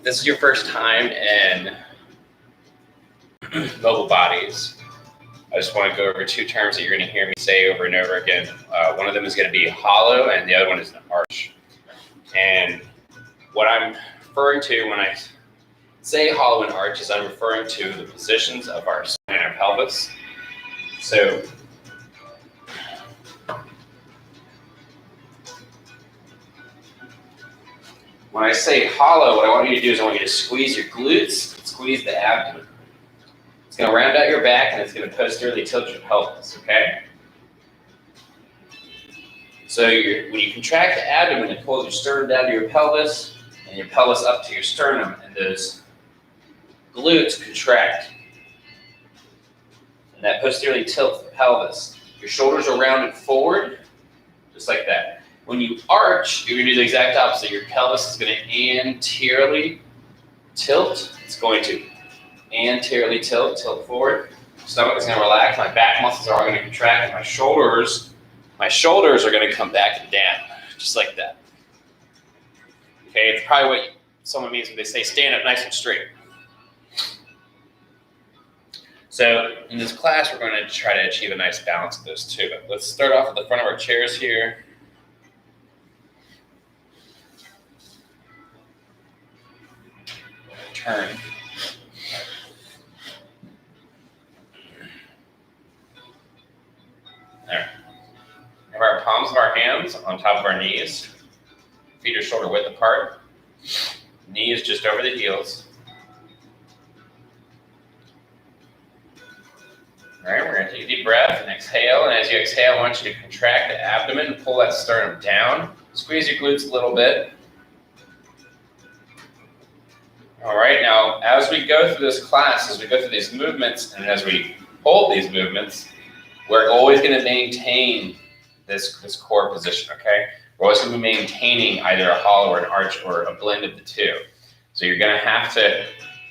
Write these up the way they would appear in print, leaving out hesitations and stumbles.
this is your first time in mobile bodies, I just want to go over two terms that you're going to hear me say over and over again. One of them is going to be hollow, and the other one is an arch. And what I'm referring to when I say hollow and arch is I'm referring to the positions of our spine and our pelvis. So when I say hollow, what I want you to do is I want you to squeeze your glutes, squeeze the abdomen. It's going to round out your back, and it's going to posteriorly tilt your pelvis, okay? So when you contract the abdomen, it pulls your sternum down to your pelvis, and your pelvis up to your sternum, and those glutes contract. And that posteriorly tilts the pelvis. Your shoulders are rounded forward, just like that. When you arch, you're going to do the exact opposite. Your pelvis is going to anteriorly tilt. It's going to anteriorly tilt forward. Stomach is going to relax. My back muscles are all going to contract, and my shoulders are going to come back and down, just like that. Okay, it's probably what someone means when they say stand up nice and straight. So in this class, we're going to try to achieve a nice balance of those two. But let's start off at the front of our chairs here. Turn. There. Have our palms of our hands on top of our knees. Feet are shoulder width apart. Knees just over the heels. All right, we're going to take a deep breath and exhale. And as you exhale, I want you to contract the abdomen and pull that sternum down. Squeeze your glutes a little bit. All right, now as we go through this class, as we go through these movements, and as we hold these movements, we're always going to maintain this core position, okay? We're always going to be maintaining either a hollow or an arch or a blend of the two. So you're going to have to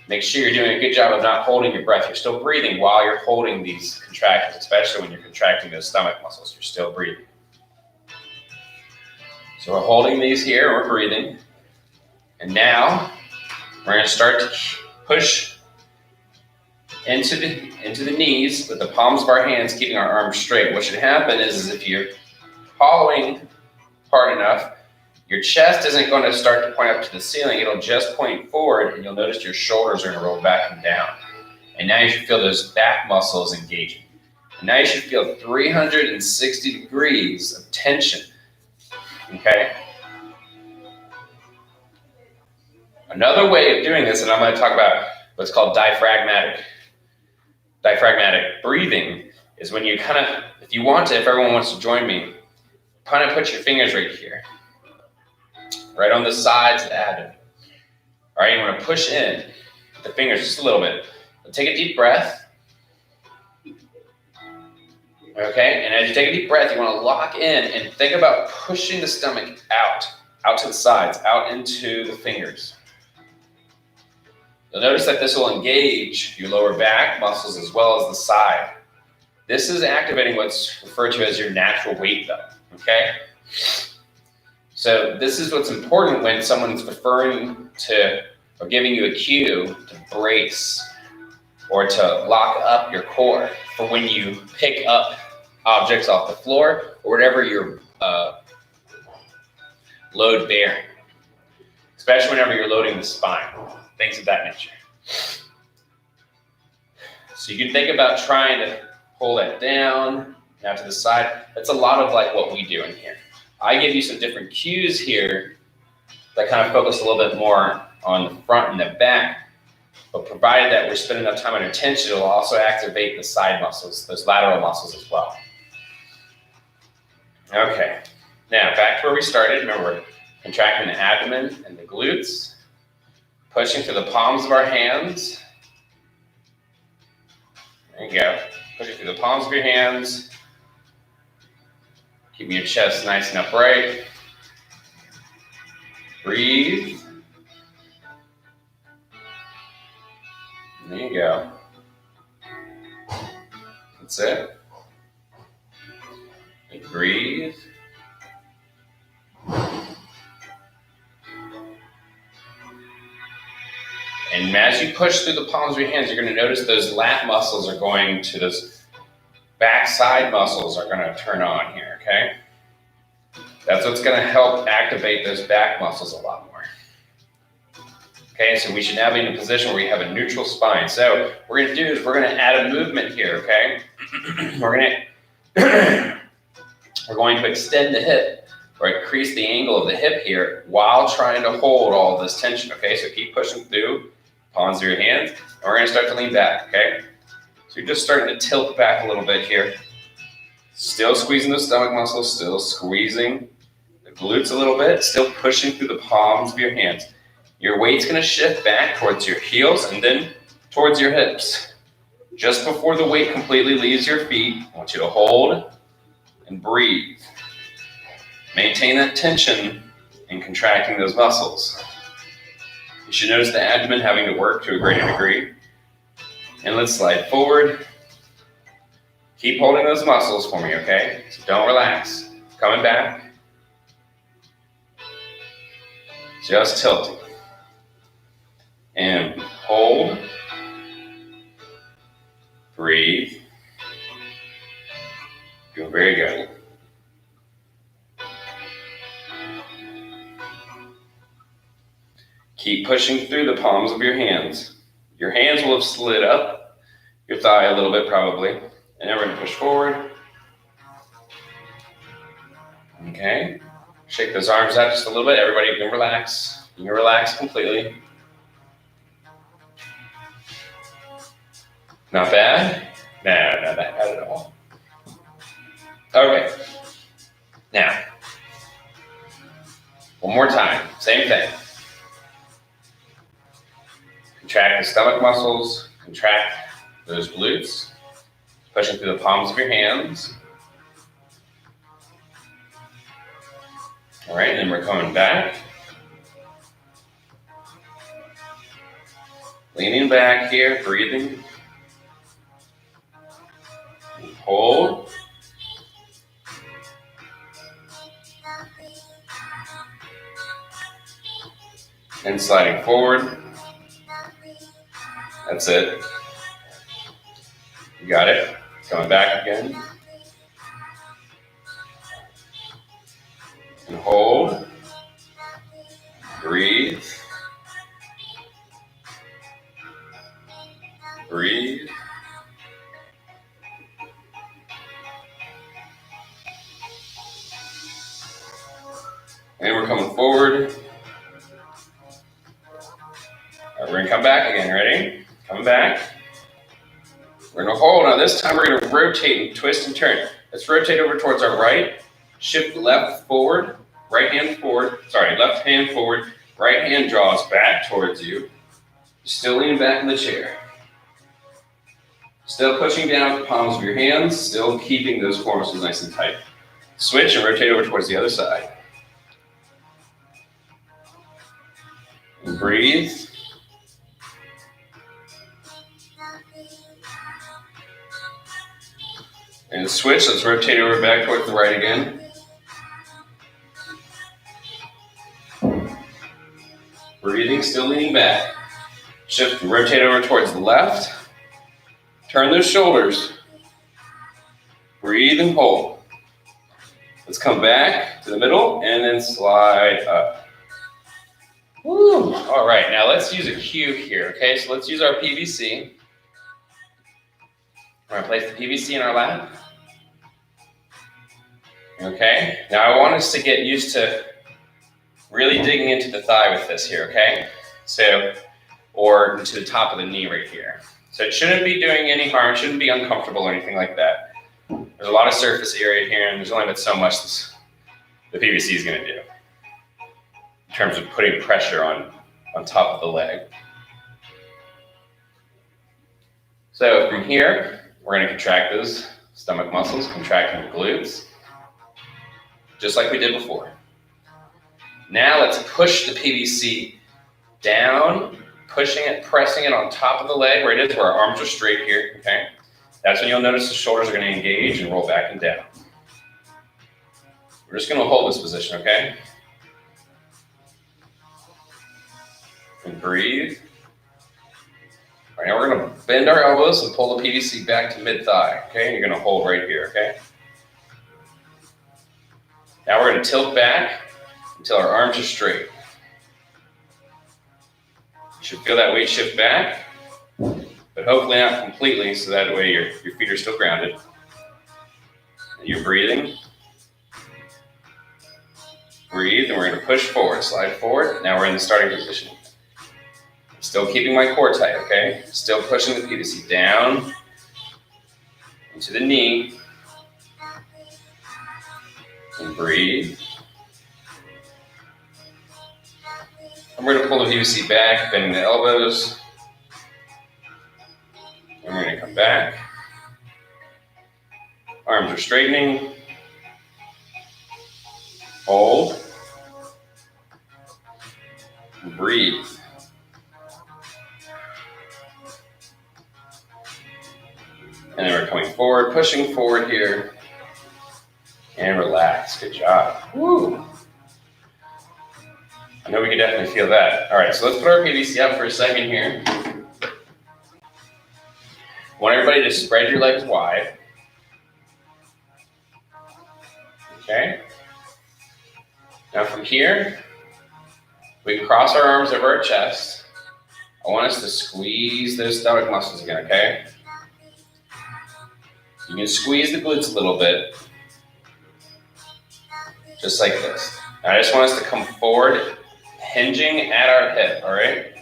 make sure you're doing a good job of not holding your breath. You're still breathing while you're holding these contractions, especially when you're contracting those stomach muscles. You're still breathing. So we're holding these here, we're breathing. And now we're going to start to push into the knees with the palms of our hands, keeping our arms straight. What should happen is if you're hollowing hard enough, your chest isn't going to start to point up to the ceiling. It'll just point forward, and you'll notice your shoulders are going to roll back and down. And now you should feel those back muscles engaging. And now you should feel 360 degrees of tension. Okay? Another way of doing this, and I'm going to talk about what's called diaphragmatic breathing, is when you kind of, if you want to, if everyone wants to join me, kind of put your fingers right here, right on the sides of the abdomen. All right, you want to push in with the fingers just a little bit. Take a deep breath. Okay, and as you take a deep breath, you want to lock in and think about pushing the stomach out to the sides, out into the fingers. You'll notice that this will engage your lower back muscles as well as the side. This is activating what's referred to as your natural weight belt, okay? So this is what's important when someone's referring to or giving you a cue to brace or to lock up your core for when you pick up objects off the floor or whatever you're load bearing, especially whenever you're loading the spine, things of that nature. So you can think about trying to pull that down, to the side. That's a lot of like what we do in here. I give you some different cues here that kind of focus a little bit more on the front and the back, but provided that we're spending enough time under tension, it'll also activate the side muscles, those lateral muscles as well. Okay, now back to where we started. Remember, we're contracting the abdomen and the glutes, pushing through the palms of our hands. There you go. Pushing through the palms of your hands. Keeping your chest nice and upright. Breathe. There you go. That's it. And breathe. And as you push through the palms of your hands, you're going to notice those lat muscles are going to those back side muscles are going to turn on here, okay? That's what's going to help activate those back muscles a lot more. Okay, so we should now be in a position where we have a neutral spine. So what we're going to do is we're going to add a movement here, okay? we're going to extend the hip or increase the angle of the hip here while trying to hold all this tension, okay? So keep pushing through, palms of your hands, and we're going to start to lean back, okay? So you're just starting to tilt back a little bit here. Still squeezing the stomach muscles, still squeezing the glutes a little bit, still pushing through the palms of your hands. Your weight's going to shift back towards your heels and then towards your hips. Just before the weight completely leaves your feet, I want you to hold and breathe. Maintain that tension in contracting those muscles. You should notice the abdomen having to work to a greater degree. And let's slide forward. Keep holding those muscles for me, okay? So don't relax. Coming back. Just tilting. And hold. Breathe. Doing very good. Keep pushing through the palms of your hands. Your hands will have slid up your thigh a little bit probably. And then we're going to push forward. Okay. Shake those arms out just a little bit. Everybody can relax. You can relax completely. Not bad? No, not bad at all. Okay. Now, one more time. Same thing. Contract the stomach muscles. Contract those glutes. Pushing through the palms of your hands. All right, and then we're coming back. Leaning back here, breathing. Hold. And sliding forward. That's it. You got it. Coming back again. And hold. Breathe. Breathe. And we're coming forward. All right, we're gonna come back again, ready? Coming back. We're gonna hold. Now this time we're gonna rotate and twist and turn. Let's rotate over towards our right. Shift left forward, right hand forward. Sorry, left hand forward. Right hand draws back towards you. Still leaning back in the chair. Still pushing down with the palms of your hands. Still keeping those core muscles nice and tight. Switch and rotate over towards the other side. And breathe. And switch, let's rotate over back towards the right again. Breathing, still leaning back. Shift and rotate over towards the left. Turn those shoulders. Breathe and hold. Let's come back to the middle and then slide up. Woo. All right, now let's use a cue here, okay? So let's use our PVC. We're gonna place the PVC in our lap. Okay, now I want us to get used to really digging into the thigh with this here, okay? So, or to the top of the knee right here. So it shouldn't be doing any harm, it shouldn't be uncomfortable or anything like that. There's a lot of surface area here and there's only but so much the PVC is gonna do in terms of putting pressure on top of the leg. So from here, we're gonna contract those stomach muscles, contracting the glutes, just like we did before. Now let's push the PVC down, pushing it, pressing it on top of the leg where it is, where our arms are straight here, okay? That's when you'll notice the shoulders are gonna engage and roll back and down. We're just gonna hold this position, okay? And breathe. right, now we're gonna bend our elbows and pull the PVC back to mid-thigh, okay? You're gonna hold right here, okay? Now we're gonna tilt back until our arms are straight. You should feel that weight shift back, but hopefully not completely, so that way your feet are still grounded. And you're breathing. Breathe, and we're gonna push forward, slide forward. Now we're in the starting position. Still keeping my core tight, okay? Still pushing the PVC down into the knee. And breathe. And we're gonna pull the PVC back, bending the elbows. And we're gonna come back. Arms are straightening. Hold. And breathe. And then we're coming forward, pushing forward here. And relax. Good job. Woo! I know we can definitely feel that. All right, so let's put our PVC up for a second here. I want everybody to spread your legs wide. Okay? Now from here, we can cross our arms over our chest. I want us to squeeze those stomach muscles again, okay? You can squeeze the glutes a little bit. Just like this. Now I just want us to come forward, hinging at our hip, all right?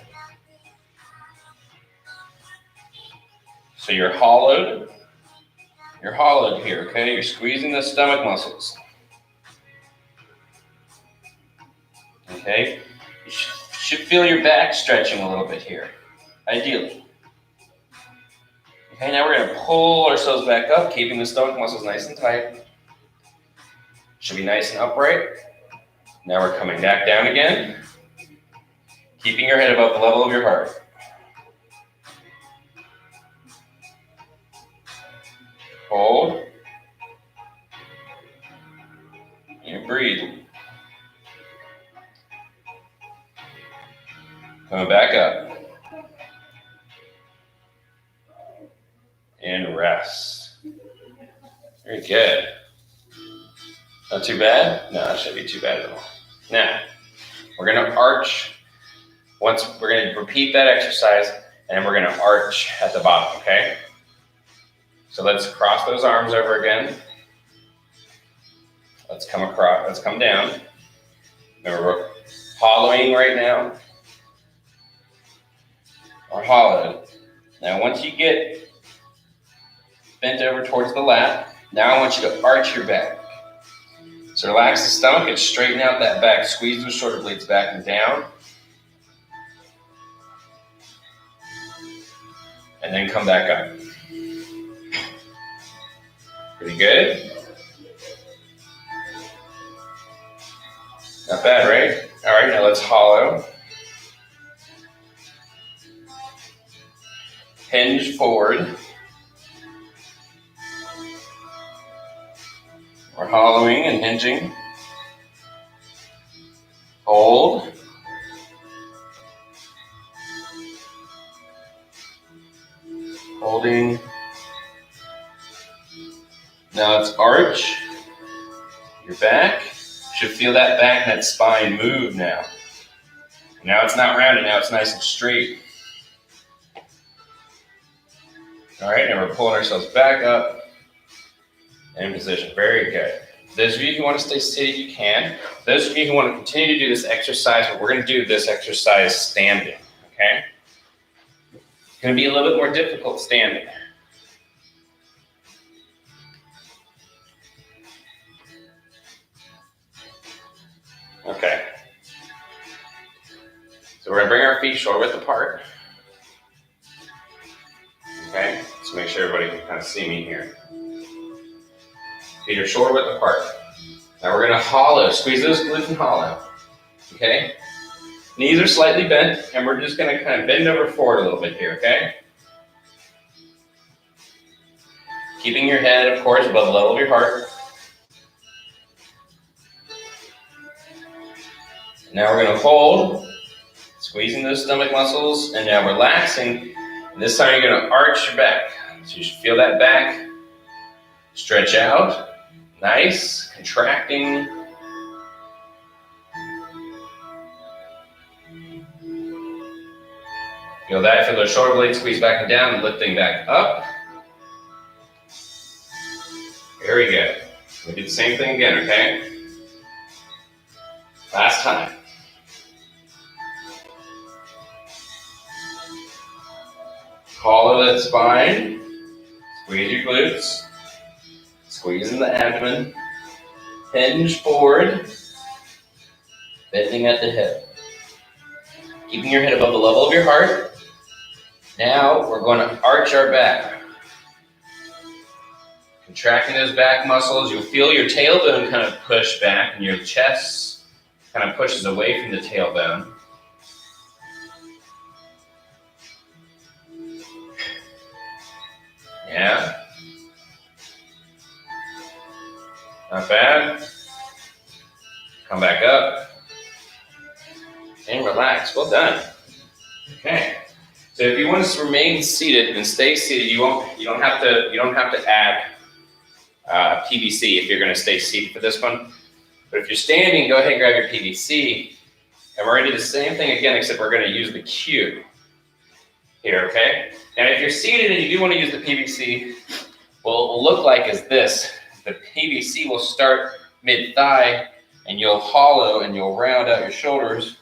So you're hollowed here, okay? You're squeezing the stomach muscles. Okay? You should feel your back stretching a little bit here, ideally. Okay, now we're gonna pull ourselves back up, keeping the stomach muscles nice and tight. Should be nice and upright. Now we're coming back down again, keeping your head above the level of your heart. Hold. And breathe. Coming back up. And rest. Very good. Not too bad? No, that shouldn't be too bad at all. Now, we're going to arch. We're going to repeat that exercise, and then we're going to arch at the bottom, okay? So let's cross those arms over again. Let's come across, let's come down. Remember, we're hollowing right now. Or hollowed. Now, once you get bent over towards the lap, now I want you to arch your back. So relax the stomach and straighten out that back. Squeeze those shoulder blades back and down. And then come back up. Pretty good? Not bad, right? All right, now let's hollow. Hinge forward. We're hollowing and hinging. Hold. Holding. Now let's arch your back. You should feel that back and that spine move now. Now it's not rounded, now it's nice and straight. All right, and we're pulling ourselves back up. In position. Very good. Those of you who want to stay seated, you can. Those of you who want to continue to do this exercise, but we're going to do this exercise standing, okay? It's going to be a little bit more difficult standing. Okay. So we're going to bring our feet shoulder width apart. Okay? So make sure everybody can kind of see me here. Feet are shoulder width apart. Now we're going to hollow, squeeze those glutes and hollow. Okay? Knees are slightly bent, and we're just going to kind of bend over forward a little bit here, okay? Keeping your head, of course, above the level of your heart. Now we're going to hold, squeezing those stomach muscles, and now relaxing And this time you're gonna arch your back. So you should feel that back stretch out. Nice, contracting. Feel that, feel the shoulder blades squeeze back and down, lifting back up. Very good. We do the same thing again, okay? Last time. Hollow that spine. Squeeze your glutes. Squeeze in the abdomen. Hinge forward. Bending at the hip. Keeping your head above the level of your heart. Now we're going to arch our back. Contracting those back muscles. You'll feel your tailbone kind of push back and your chest kind of pushes away from the tailbone. Yeah. Not bad. Come back up. And relax. Well done. Okay. So if you want to remain seated and stay seated, you don't have to add PVC if you're going to stay seated for this one. But if you're standing, go ahead and grab your PVC, and we're going to do the same thing again, except we're going to use the cue here. Okay. Now, if you're seated and you do want to use the PVC, what it will look like is this: the PVC will start mid thigh, and you'll hollow and you'll round out your shoulders.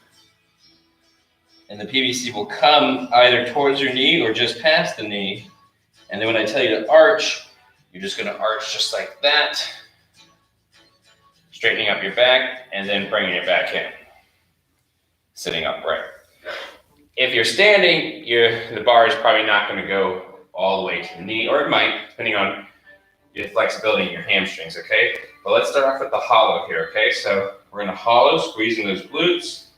And the PVC will come either towards your knee or just past the knee. And then when I tell you to arch, you're just going to arch just like that, straightening up your back and then bringing it back in, sitting upright. If you're standing, the bar is probably not going to go all the way to the knee, or it might, depending on your flexibility in your hamstrings, okay? But let's start off with the hollow here, okay? So we're going to hollow, squeezing those glutes.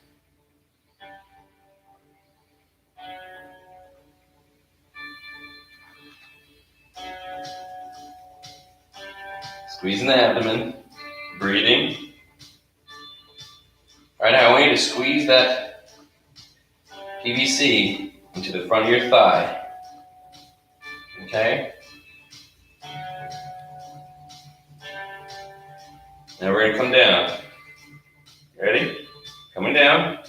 Squeezing the abdomen, breathing. All right, now I want you to squeeze that PVC into the front of your thigh. Okay? Now we're going to come down. Ready? Coming down.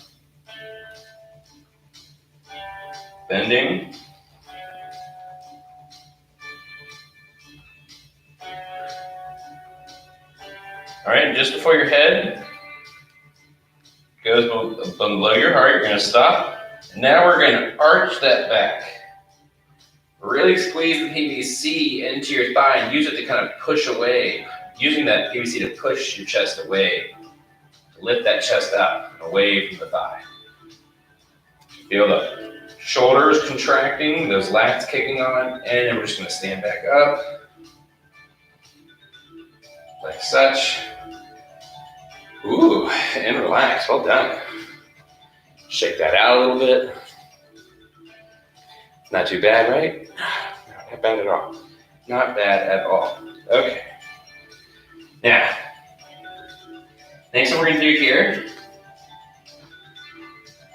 Bending. All right, and just before your head goes below your heart, you're going to stop. Now we're going to arch that back. Really squeeze the PVC into your thigh and use it to kind of push away. Using that PVC to push your chest away. To lift that chest up and away from the thigh. Feel the shoulders contracting, those lats kicking on, and then we're just going to stand back up. Like such. Ooh, and relax. Well done. Shake that out a little bit. Not too bad, right? Not bad at all. Not bad at all. Okay. Now, next what we're going to do here.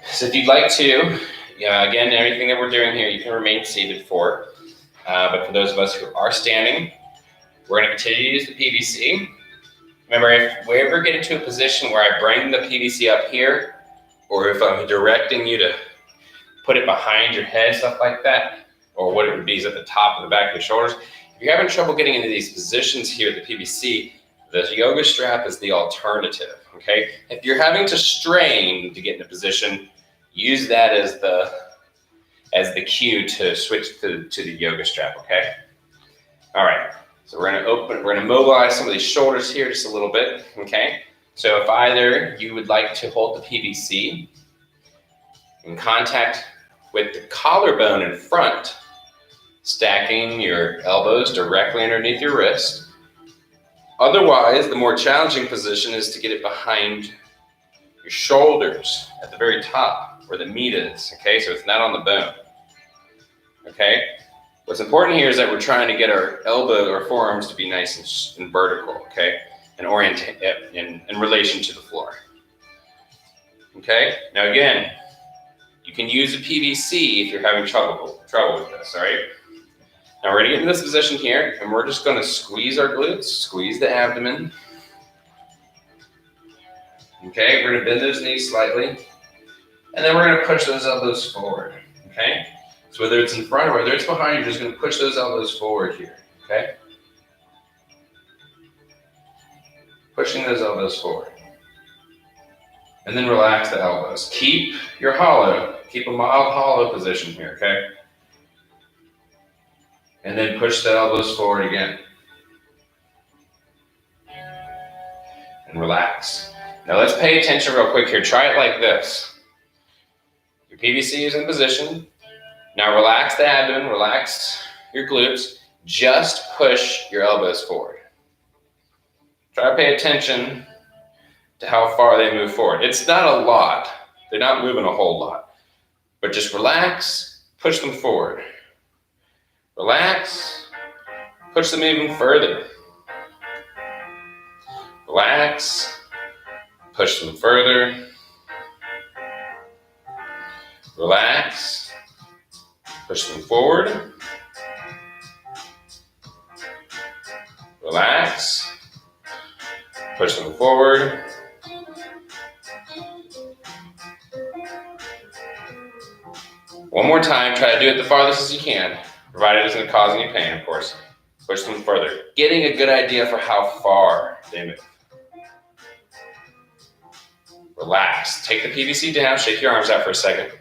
So if you'd like to, again, everything that we're doing here, you can remain seated for. But for those of us who are standing, we're going to continue to use the PVC. Remember, if we ever get into a position where I bring the PVC up here, or if I'm directing you to put it behind your head, stuff like that, or what it would be is at the top of the back of your shoulders. If you're having trouble getting into these positions here, the PVC, the yoga strap is the alternative, okay? If you're having to strain to get in a position, use that as the cue to switch to the yoga strap, okay? All right. So we're going to mobilize some of these shoulders here just a little bit, okay? So if either you would like to hold the PVC in contact with the collarbone in front, stacking your elbows directly underneath your wrist. Otherwise, the more challenging position is to get it behind your shoulders at the very top where the meat is, okay? So it's not on the bone, okay? What's important here is that we're trying to get our elbow or forearms to be nice and vertical, okay? And oriented in relation to the floor. Okay? Now again, You can use a PVC if you're having trouble with this, all right? Now we're gonna get in this position here, and we're just gonna squeeze our glutes, squeeze the abdomen. Okay, we're gonna bend those knees slightly, and then we're gonna push those elbows forward, okay? So whether it's in front or whether it's behind, you're just gonna push those elbows forward here, okay? Pushing those elbows forward. And then relax the elbows. Keep your hollow, keep a mild hollow position here, okay? And then push the elbows forward again. And relax. Now let's pay attention real quick here. Try it like this. Your PVC is in position. Now relax the abdomen, relax your glutes. Just push your elbows forward. Try to pay attention to how far they move forward. It's not a lot. They're not moving a whole lot. But just relax, push them forward. Relax, push them even further. Relax, push them further. Relax, push them forward. Relax, push them forward. One more time, try to do it the farthest as you can, provided it doesn't cause any pain, of course. Push them further, getting a good idea for how far they move. Relax, take the PVC down, shake your arms out for a second.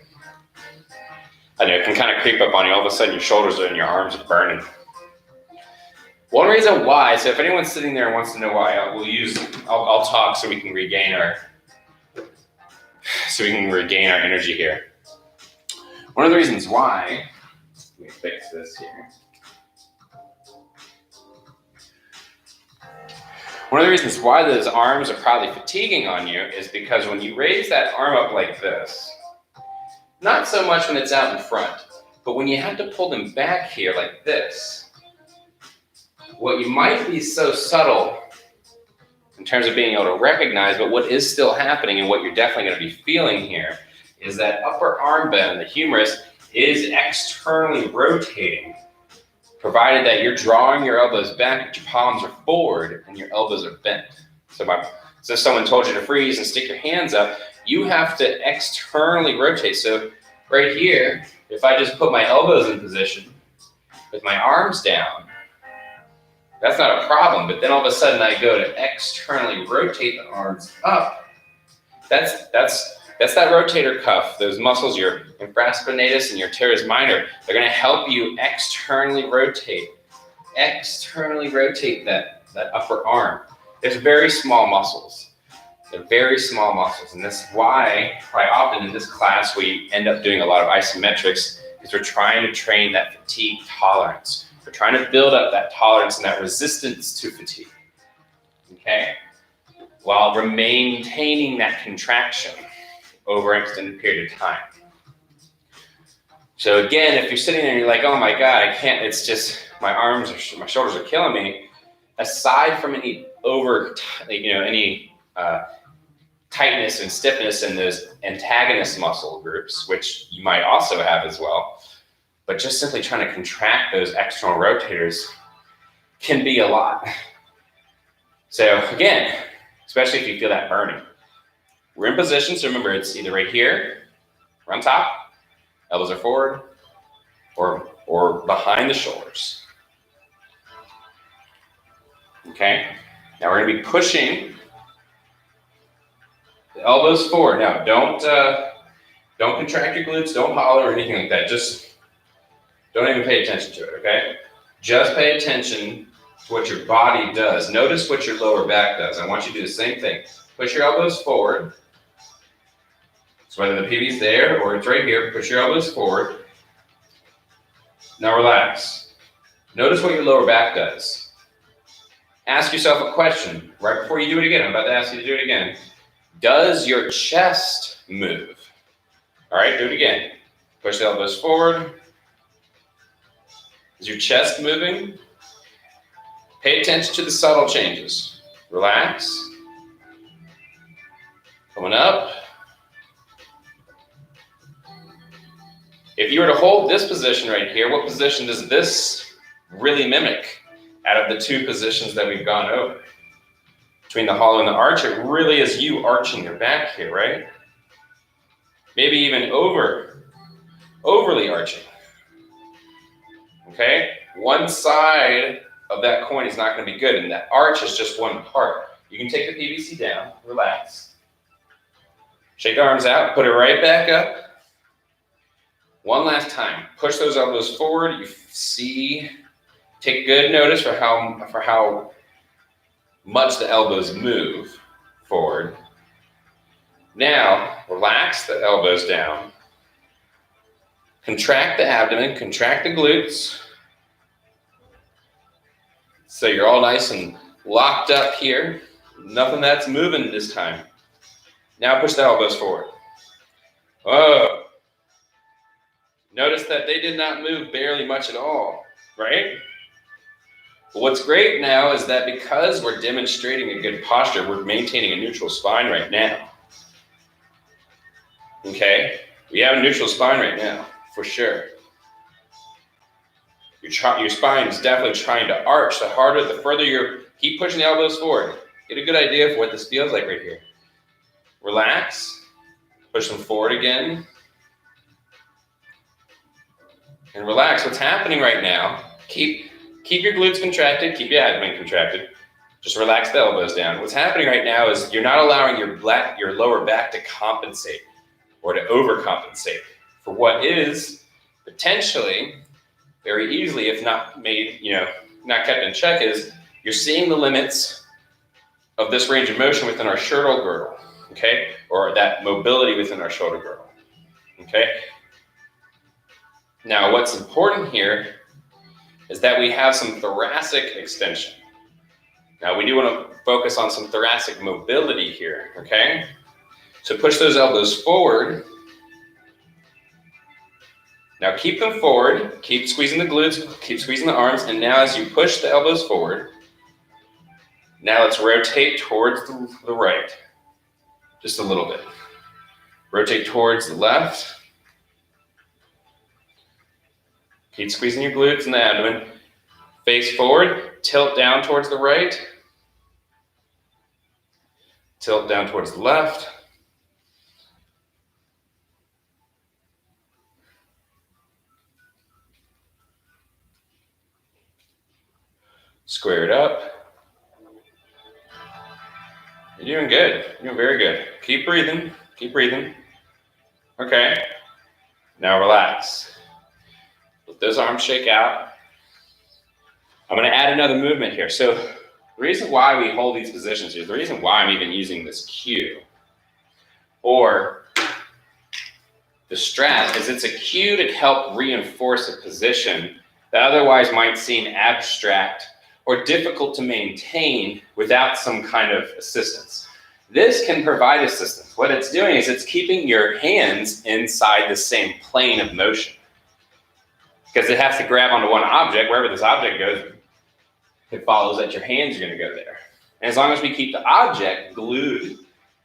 I know it can kind of creep up on you, all of a sudden your shoulders and your arms are burning. One reason why, so if anyone's sitting there and wants to know why, I'll talk so we can regain our energy here. One of the reasons why, let me fix this here. One of the reasons why those arms are probably fatiguing on you is because when you raise that arm up like this, not so much when it's out in front, but when you have to pull them back here like this, what you might be so subtle in terms of being able to recognize, but what is still happening and what you're definitely going to be feeling here is that upper arm bend, the humerus, is externally rotating, provided that you're drawing your elbows back, but your palms are forward and your elbows are bent. So if someone told you to freeze and stick your hands up, you have to externally rotate. So right here, if I just put my elbows in position with my arms down, that's not a problem, but then all of a sudden I go to externally rotate the arms up. That's that rotator cuff, those muscles, your infraspinatus and your teres minor. They're going to help you externally rotate that upper arm. There's very small muscles. They're very small muscles, and this is why quite often in this class we end up doing a lot of isometrics, because we're trying to train that fatigue tolerance. We're trying to build up that tolerance and that resistance to fatigue, okay? While maintaining that contraction over an extended period of time. So again, if you're sitting there and you're like, oh my God, I can't, it's just, my shoulders are killing me. Aside from any tightness and stiffness in those antagonist muscle groups, which you might also have as well, but just simply trying to contract those external rotators can be a lot. So again, especially if you feel that burning. We're in position, so remember it's either right here, or on top, elbows are forward, or behind the shoulders. Okay, now we're gonna be pushing the elbows forward. Now don't contract your glutes, don't hollow or anything like that. Just don't even pay attention to it, okay? Just pay attention to what your body does. Notice what your lower back does. I want you to do the same thing. Push your elbows forward. So whether the PV's there or it's right here, push your elbows forward. Now relax. Notice what your lower back does. Ask yourself a question right before you do it again. I'm about to ask you to do it again. Does your chest move? All right, do it again. Push the elbows forward. Is your chest moving? Pay attention to the subtle changes. Relax. Coming up. If you were to hold this position right here, what position does this really mimic out of the two positions that we've gone over? Between the hollow and the arch, it really is you arching your back here, right? Maybe even overly arching. Okay? One side of that coin is not going to be good, and that arch is just one part. You can take the PVC down, relax. Shake the arms out, put it right back up. One last time, push those elbows forward. You see, take good notice for how much the elbows move forward. Now, relax the elbows down. Contract the abdomen, contract the glutes. So you're all nice and locked up here. Nothing that's moving this time. Now push the elbows forward. Whoa. Notice that they did not move barely much at all, right? But what's great now is that because we're demonstrating a good posture, we're maintaining a neutral spine right now. Okay? We have a neutral spine right now, for sure. Your spine is definitely trying to arch. The further you keep pushing the elbows forward. Get a good idea of what this feels like right here. Relax. Push them forward again. And relax. What's happening right now, keep your glutes contracted, keep your abdomen contracted. Just relax the elbows down. What's happening right now is you're not allowing your lower back to compensate or to overcompensate for what is potentially very easily, if not made, not kept in check, is you're seeing the limits of this range of motion within our shoulder girdle, okay? Or that mobility within our shoulder girdle, okay? Now, what's important here is that we have some thoracic extension. Now, we do want to focus on some thoracic mobility here, okay? So push those elbows forward. Now keep them forward, keep squeezing the glutes, keep squeezing the arms, and now as you push the elbows forward, now let's rotate towards the right, just a little bit. Rotate towards the left. Keep squeezing your glutes and the abdomen. Face forward, tilt down towards the right. Tilt down towards the left. Square it up. You're doing good. You're doing very good. Keep breathing. Keep breathing. Okay. Now relax. Let those arms shake out. I'm going to add another movement here. So the reason why we hold these positions here, the reason why I'm even using this cue or the strap is it's a cue to help reinforce a position that otherwise might seem abstract or difficult to maintain without some kind of assistance. This can provide assistance. What it's doing is it's keeping your hands inside the same plane of motion because it has to grab onto one object. Wherever this object goes, it follows that your hands are going to go there. And as long as we keep the object glued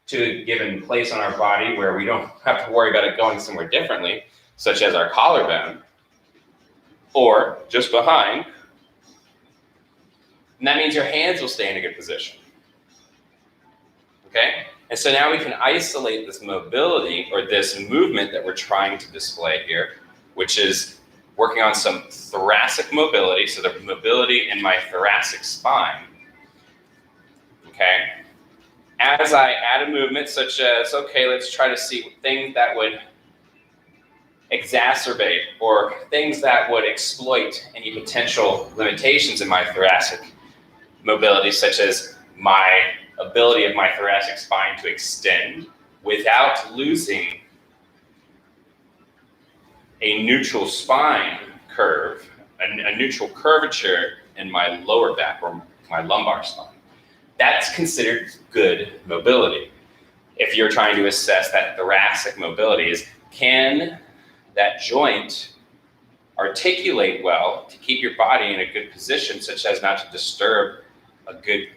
to a given place on our body where we don't have to worry about it going somewhere differently, such as our collarbone or just behind, and that means your hands will stay in a good position. Okay? And so now we can isolate this mobility or this movement that we're trying to display here, which is working on some thoracic mobility, so the mobility in my thoracic spine. Okay? As I add a movement such as, okay, let's try to see things that would exacerbate or things that would exploit any potential limitations in my thoracic mobility, such as my ability of my thoracic spine to extend without losing a neutral spine curve, a neutral curvature in my lower back or my lumbar spine. That's considered good mobility. If you're trying to assess that thoracic mobility, is can that joint articulate well to keep your body in a good position such as not to disturb a good,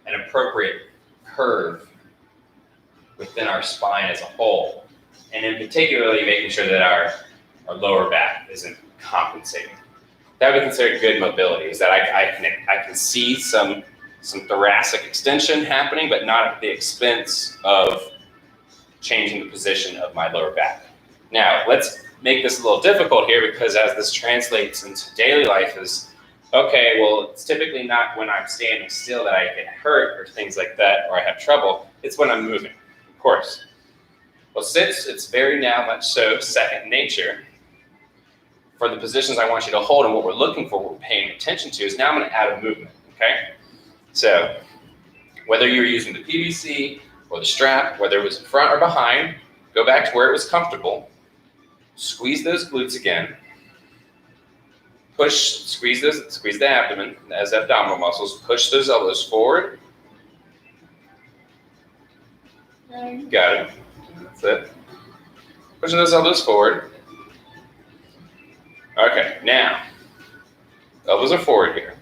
an appropriate curve within our spine as a whole. and in particularly making sure that our lower back isn't compensating. That would be considered good mobility, is that I can see some thoracic extension happening, but not at the expense of changing the position of my lower back. Now, let's make this a little difficult here, because as this translates into daily life is, okay, well, it's typically not when I'm standing still that I get hurt or things like that, or I have trouble. It's when I'm moving, of course. Well, since it's very now much so second nature, for the positions I want you to hold and what we're looking for, what we're paying attention to, is now I'm going to add a movement, okay? So whether you're using the PVC or the strap, whether it was in front or behind, go back to where it was comfortable, squeeze those glutes again, squeeze the abdomen as abdominal muscles, push those elbows forward. And you got it. That's it. Pushing those elbows forward. Okay, now, elbows are forward here.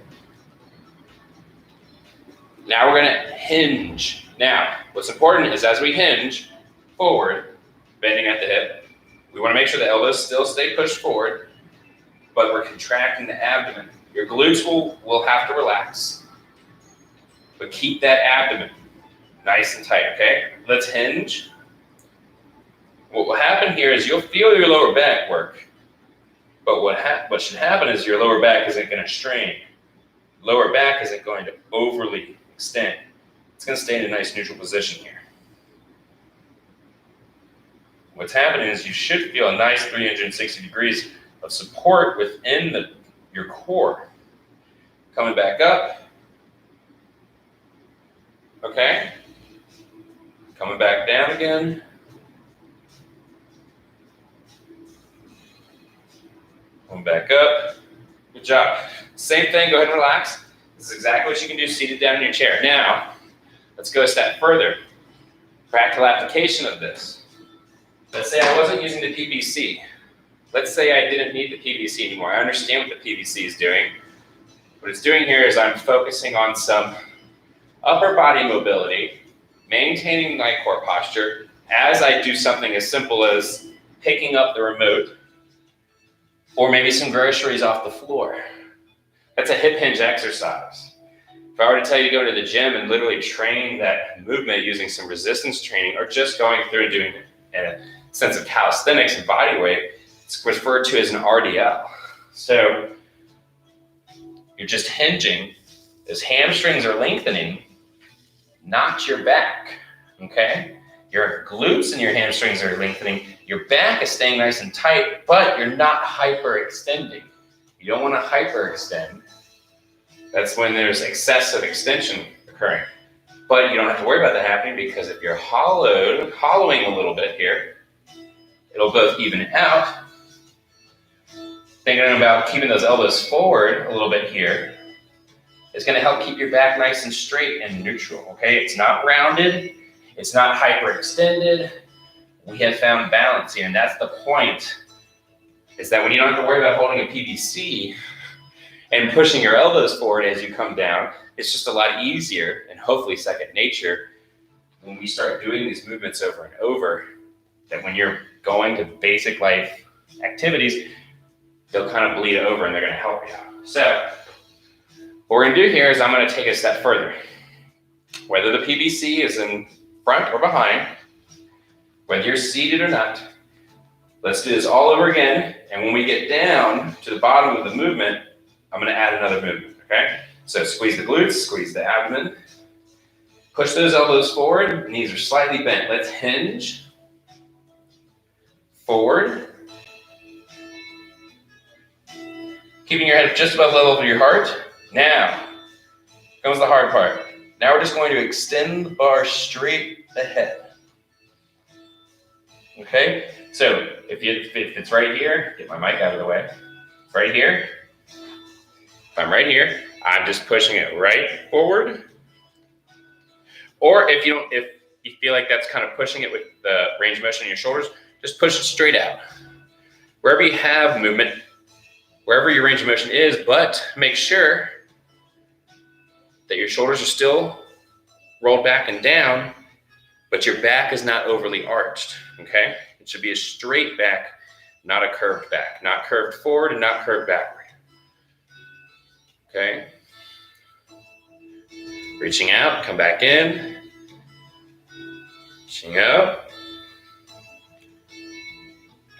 Now we're gonna hinge. Now, what's important is as we hinge forward, bending at the hip, we wanna make sure the elbows still stay pushed forward, but we're contracting the abdomen. Your glutes will have to relax, but keep that abdomen nice and tight, okay? Let's hinge. What will happen here is you'll feel your lower back work, but what should happen is your lower back isn't going to strain. Lower back isn't going to overly extend. It's going to stay in a nice neutral position here. What's happening is you should feel a nice 360 degrees of support within your core. Coming back up. Okay. Coming back down again. Coming back up. Good job. Same thing, go ahead and relax. This is exactly what you can do seated down in your chair. Now, let's go a step further. Practical application of this. Let's say I wasn't using the PVC. Let's say I didn't need the PVC anymore. I understand what the PVC is doing. What it's doing here is I'm focusing on some upper body mobility, maintaining my core posture as I do something as simple as picking up the remote or maybe some groceries off the floor. That's a hip hinge exercise. If I were to tell you to go to the gym and literally train that movement using some resistance training, or just going through and doing a sense of calisthenics and body weight, it's referred to as an RDL. So you're just hinging. Those hamstrings are lengthening, not your back, okay? Your glutes and your hamstrings are lengthening. Your back is staying nice and tight, but you're not hyperextending. You don't want to hyperextend. That's when there's excessive extension occurring. But you don't have to worry about that happening, because if you're hollowing a little bit here, it'll both even out. Thinking about keeping those elbows forward a little bit here is going to help keep your back nice and straight and neutral, okay? It's not rounded. It's not hyperextended. We have found balance here, and that's the point, is that when you don't have to worry about holding a PVC and pushing your elbows forward as you come down, it's just a lot easier and hopefully second nature when we start doing these movements over and over, that when you're going to basic life activities, they'll kind of bleed over and they're going to help you. So what we're going to do here is I'm going to take it a step further. Whether the PVC is in front or behind, whether you're seated or not, let's do this all over again. And when we get down to the bottom of the movement, I'm going to add another movement, okay? So squeeze the glutes, squeeze the abdomen, push those elbows forward, knees are slightly bent. Let's hinge, forward, keeping your head just above level of your heart. Now comes the hard part. Now we're just going to extend the bar straight ahead. Okay, so if it's right here, get my mic out of the way. Right here, if I'm right here, I'm just pushing it right forward. Or if you feel like that's kind of pushing it with the range of motion in your shoulders, just push it straight out. Wherever you have movement, wherever your range of motion is, but make sure that your shoulders are still rolled back and down, but your back is not overly arched, okay? It should be a straight back, not a curved back. Not curved forward and not curved backward. Okay? Reaching out, come back in. Reaching out.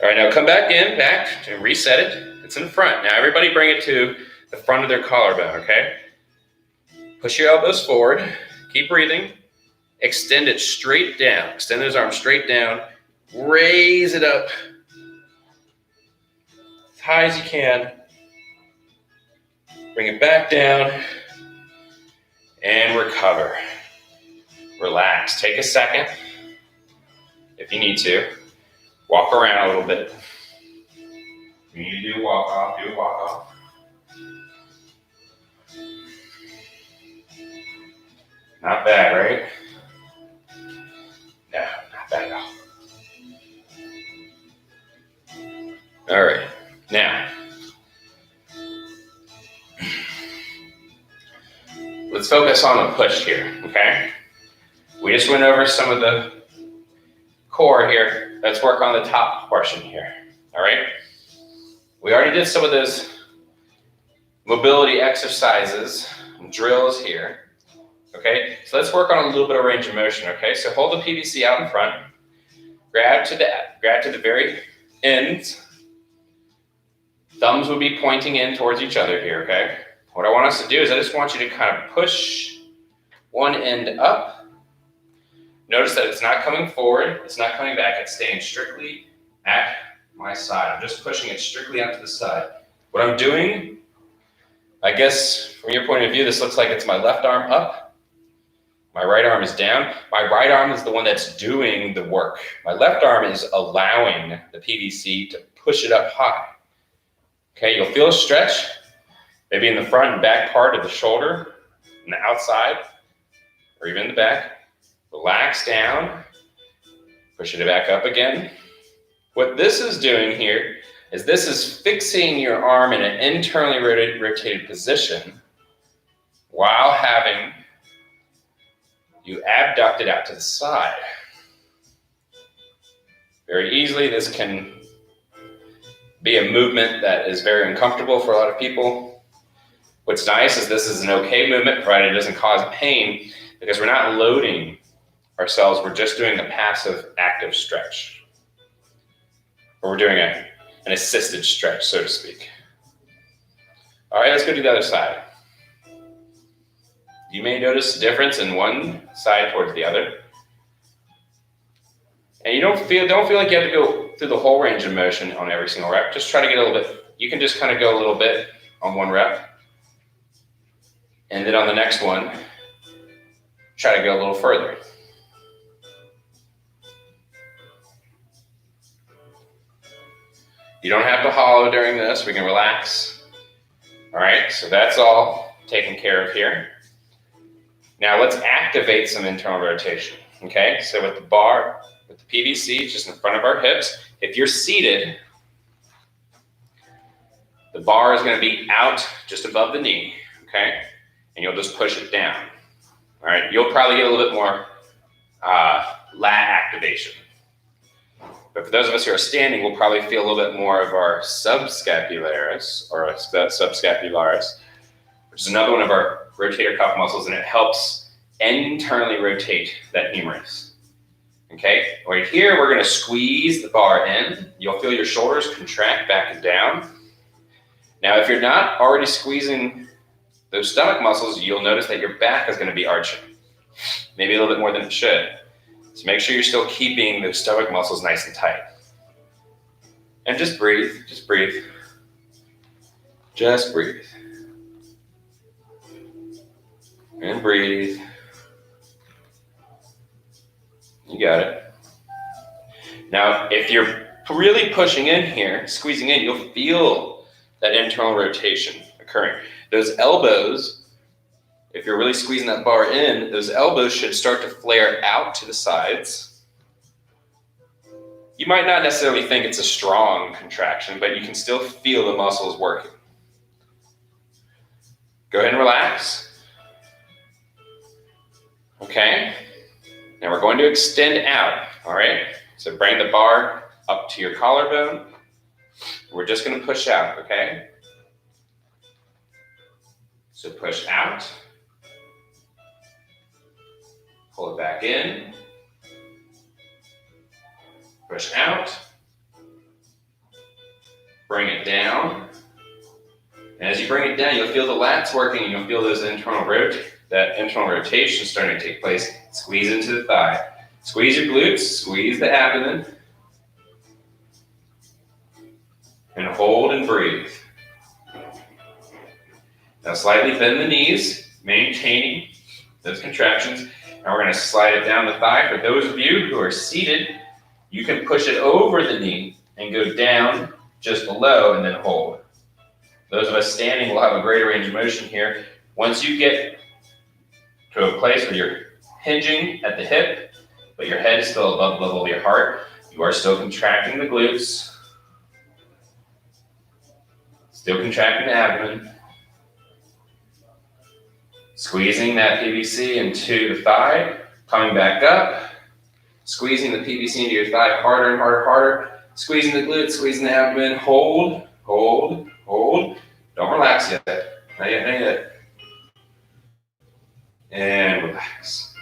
All right, now come back in, back, and reset it. It's in front. Now everybody bring it to the front of their collarbone, okay? Push your elbows forward. Keep breathing. Extend it straight down. Extend those arms straight down. Raise it up as high as you can. Bring it back down. And recover. Relax. Take a second if you need to. Walk around a little bit. If you need to do a walk off, do a walk off. Not bad, right? No, not bad at all. All right, now, let's focus on the push here, okay? We just went over some of the core here. Let's work on the top portion here, all right? We already did some of those mobility exercises, drills here. Okay, so let's work on a little bit of range of motion, okay? So hold the PVC out in front, grab to the very ends. Thumbs would be pointing in towards each other here, okay? What I want us to do is I just want you to kind of push one end up. Notice that it's not coming forward, it's not coming back, it's staying strictly at my side. I'm just pushing it strictly out to the side. What I'm doing, I guess from your point of view, this looks like it's my left arm up. My right arm is down. My right arm is the one that's doing the work. My left arm is allowing the PVC to push it up high. Okay, you'll feel a stretch, maybe in the front and back part of the shoulder, in the outside, or even in the back. Relax down, push it back up again. What this is doing here is this is fixing your arm in an internally rotated position while having you abduct it out to the side. Very easily, this can be a movement that is very uncomfortable for a lot of people. What's nice is this is an okay movement, provided it doesn't cause pain, because we're not loading ourselves, we're just doing a passive active stretch. Or we're doing an assisted stretch, so to speak. All right, let's go to the other side. You may notice a difference in one side towards the other. And you don't feel like you have to go through the whole range of motion on every single rep. Just try to get a little bit. You can just kind of go a little bit on one rep. And then on the next one, try to go a little further. You don't have to hollow during this. We can relax. All right, so that's all taken care of here. Now let's activate some internal rotation, okay? So with the bar, with the PVC just in front of our hips, if you're seated, the bar is gonna be out just above the knee, okay? And you'll just push it down, all right? You'll probably get a little bit more lat activation. But for those of us who are standing, we'll probably feel a little bit more of our subscapularis, which is another one of our rotator cuff muscles, and it helps internally rotate that humerus. Okay, right here, we're gonna squeeze the bar in. You'll feel your shoulders contract back and down. Now, if you're not already squeezing those stomach muscles, you'll notice that your back is gonna be arching, maybe a little bit more than it should. So make sure you're still keeping those stomach muscles nice and tight. And just breathe, just breathe. Just breathe. And breathe. You got it. Now, if you're really pushing in here, squeezing in, you'll feel that internal rotation occurring. Those elbows, if you're really squeezing that bar in, those elbows should start to flare out to the sides. You might not necessarily think it's a strong contraction, but you can still feel the muscles working. Go ahead and relax. Okay, now we're going to extend out, all right? So bring the bar up to your collarbone. We're just going to push out, okay? So push out. Pull it back in. Push out. Bring it down. And as you bring it down, you'll feel the lats working, and you'll feel that internal rotation starting to take place. Squeeze into the thigh. Squeeze your glutes, squeeze the abdomen. And hold and breathe. Now slightly bend the knees, maintaining those contractions. And we're going to slide it down the thigh. For those of you who are seated, you can push it over the knee and go down just below and then hold. Those of us standing will have a greater range of motion here. Once you get to a place where you're hinging at the hip, but your head is still above the level of your heart, you are still contracting the glutes, still contracting the abdomen, squeezing that PVC into the thigh, coming back up, squeezing the PVC into your thigh harder and harder, harder, squeezing the glutes, squeezing the abdomen, hold, hold, hold. Don't relax yet. Not yet, not yet. And relax.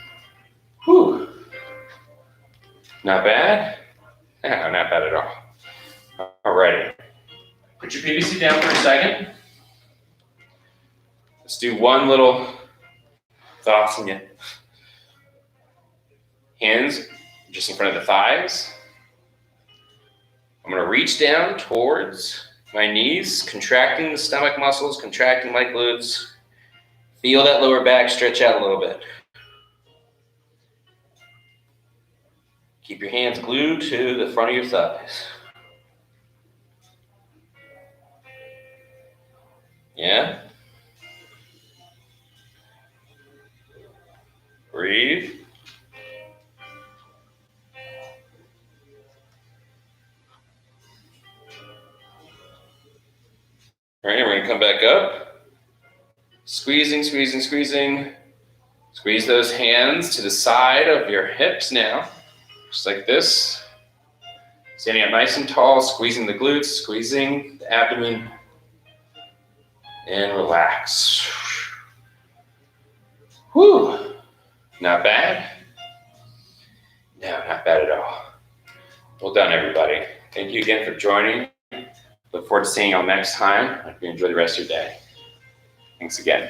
Whew. Not bad? No, not bad at all. Alrighty. Put your PVC down for a second. Let's do one little thoughts in you. Hands just in front of the thighs. I'm going to reach down towards my knees, contracting the stomach muscles, contracting my glutes. Feel that lower back stretch out a little bit. Keep your hands glued to the front of your thighs. Yeah? Breathe. All right, we're going to come back up. Squeezing, squeezing, squeezing. Squeeze those hands to the side of your hips now, just like this. Standing up nice and tall, squeezing the glutes, squeezing the abdomen, and relax. Whew, not bad. No, not bad at all. Well done, everybody. Thank you again for joining. Look forward to seeing you all next time. I hope you enjoy the rest of your day. Thanks again.